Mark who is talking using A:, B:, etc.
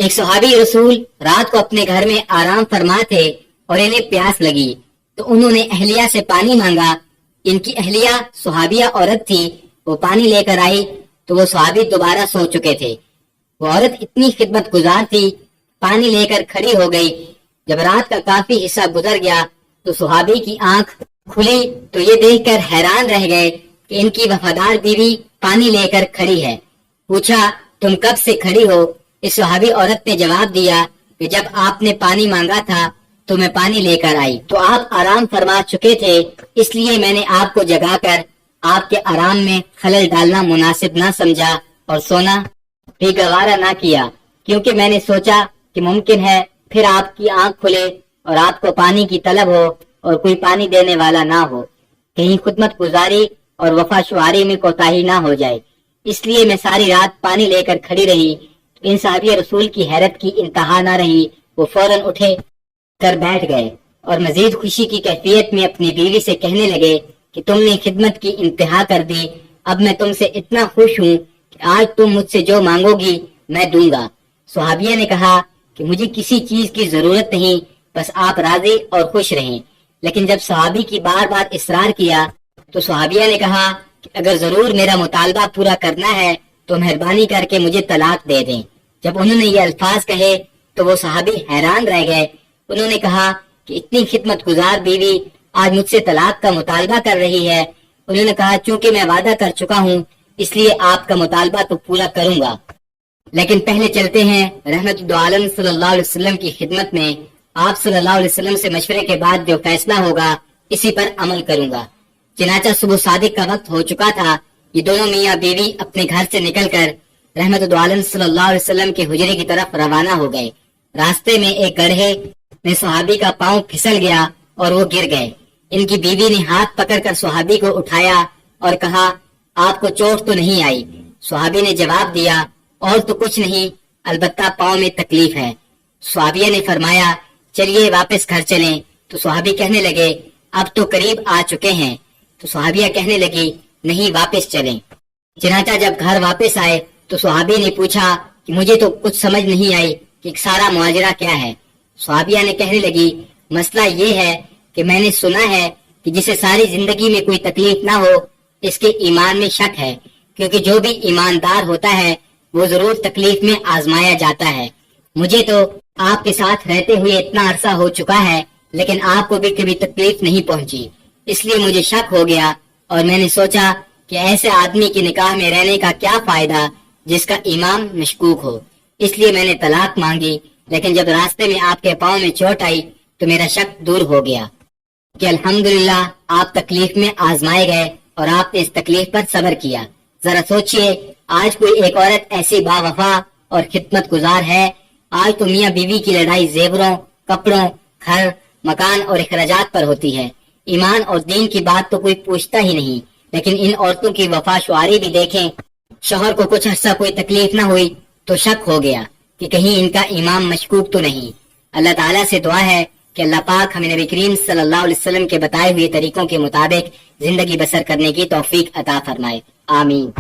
A: ایک صحابی رسول رات کو اپنے گھر میں آرام فرما تھے اور انہیں پیاس لگی تو انہوں نے اہلیہ سے پانی مانگا۔ ان کی اہلیہ صحابیہ عورت تھی، وہ پانی لے کر آئی تو وہ صحابی دوبارہ سو چکے تھے۔ وہ عورت اتنی خدمت گزار تھی، پانی لے کر کھڑی ہو گئی۔ جب رات کا کافی حصہ گزر گیا تو صحابی کی آنکھ کھلی تو یہ دیکھ کر حیران رہ گئے کہ ان کی وفادار بیوی پانی لے کر کھڑی ہے۔ پوچھا تم کب سے کھڑی ہو؟ اس صحابی عورت نے جواب دیا کہ جب آپ نے پانی مانگا تھا تو میں پانی لے کر آئی تو آپ آرام فرما چکے تھے، اس لیے میں نے آپ کو جگا کر آپ کے آرام میں خلل ڈالنا مناسب نہ سمجھا اور سونا بھی گوارا نہ کیا، کیونکہ میں نے سوچا کہ ممکن ہے پھر آپ کی آنکھ کھلے اور آپ کو پانی کی طلب ہو اور کوئی پانی دینے والا نہ ہو، کہیں خدمت گزاری اور وفا شعاری میں کوتاہی نہ ہو جائے، اس لیے میں ساری رات پانی لے کر کھڑی رہی۔ ان صحابی رسول کی حیرت کی انتہا نہ رہی، وہ فوراً اٹھے کر بیٹھ گئے اور مزید خوشی کی کیفیت میں اپنی بیوی سے کہنے لگے کہ تم نے خدمت کی انتہا کر دی، اب میں تم سے اتنا خوش ہوں کہ آج تم مجھ سے جو مانگو گی میں دوں گا۔ صحابیہ نے کہا کہ مجھے کسی چیز کی ضرورت نہیں، بس آپ راضی اور خوش رہیں۔ لیکن جب صحابی کی بار بار اصرار کیا تو صحابیہ نے کہا کہ اگر ضرور میرا مطالبہ پورا کرنا ہے تو مہربانی کر کے مجھے طلاق دے دیں۔ جب انہوں نے یہ الفاظ کہے تو وہ صحابی حیران رہ گئے۔ انہوں نے کہا کہ اتنی خدمت گزار بیوی آج مجھ سے طلاق کا مطالبہ کر رہی ہے۔ انہوں نے کہا چونکہ میں وعدہ کر چکا ہوں اس لیے آپ کا مطالبہ تو پورا کروں گا، لیکن پہلے چلتے ہیں رحمت دو عالم صلی اللہ علیہ وسلم کی خدمت میں۔ آپ صلی اللہ علیہ وسلم سے مشورے کے بعد جو فیصلہ ہوگا اسی پر عمل کروں گا۔ چنانچہ صبح صادق کا وقت ہو چکا تھا، یہ دونوں میاں بیوی اپنے گھر سے نکل کر رحمت دو عالم صلی اللہ علیہ وسلم کے حجرے کی طرف روانہ ہو گئے۔ راستے میں ایک گڑھے میں صحابی کا پاؤں پھسل گیا اور وہ گر گئے۔ ان کی بیوی نے ہاتھ پکڑ کر صحابی کو اٹھایا اور کہا آپ کو چوٹ تو نہیں آئی؟ صحابی نے جواب دیا اور تو کچھ نہیں، البتہ پاؤں میں تکلیف ہے۔ صحابیہ نے فرمایا چلیے واپس گھر چلیں، تو صحابی کہنے لگے اب تو قریب آ چکے ہیں، تو صحابیہ کہنے لگی نہیں واپس چلیں۔ چنانچہ جب گھر واپس آئے تو صحابی نے پوچھا کہ مجھے تو کچھ سمجھ نہیں آئی کہ سارا ماجرا کیا ہے۔ صحابیہ نے کہنے لگی مسئلہ یہ ہے کہ میں نے سنا ہے کہ جسے ساری زندگی میں کوئی تکلیف نہ ہو اس کے ایمان میں شک ہے، کیونکہ جو بھی ایماندار ہوتا ہے وہ ضرور تکلیف میں آزمایا جاتا ہے۔ مجھے تو آپ کے ساتھ رہتے ہوئے اتنا عرصہ ہو چکا ہے لیکن آپ کو بھی کبھی تکلیف نہیں پہنچی، اس لیے مجھے شک ہو گیا اور میں نے سوچا کہ ایسے آدمی کی نکاح میں رہنے کا کیا فائدہ جس کا ایمان مشکوک ہو، اس لیے میں نے طلاق مانگی۔ لیکن جب راستے میں آپ کے پاؤں میں چوٹ آئی تو میرا شک دور ہو گیا کہ الحمدللہ آپ تکلیف میں آزمائے گئے اور آپ نے اس تکلیف پر صبر کیا۔ ذرا سوچئے آج کوئی ایک عورت ایسی با وفا اور خدمت گزار ہے؟ آج تو میاں بیوی کی لڑائی زیوروں، کپڑوں، گھر، مکان اور اخراجات پر ہوتی ہے، ایمان اور دین کی بات تو کوئی پوچھتا ہی نہیں۔ لیکن ان عورتوں کی وفا شعاری بھی دیکھیں، شوہر کو کچھ عرصہ کوئی تکلیف نہ ہوئی تو شک ہو گیا کہ کہیں ان کا ایمان مشکوک تو نہیں۔ اللہ تعالیٰ سے دعا ہے کہ اللہ پاک ہمیں نبی کریم صلی اللہ علیہ وسلم کے بتائے ہوئے طریقوں کے مطابق زندگی بسر کرنے کی توفیق عطا فرمائے، آمین۔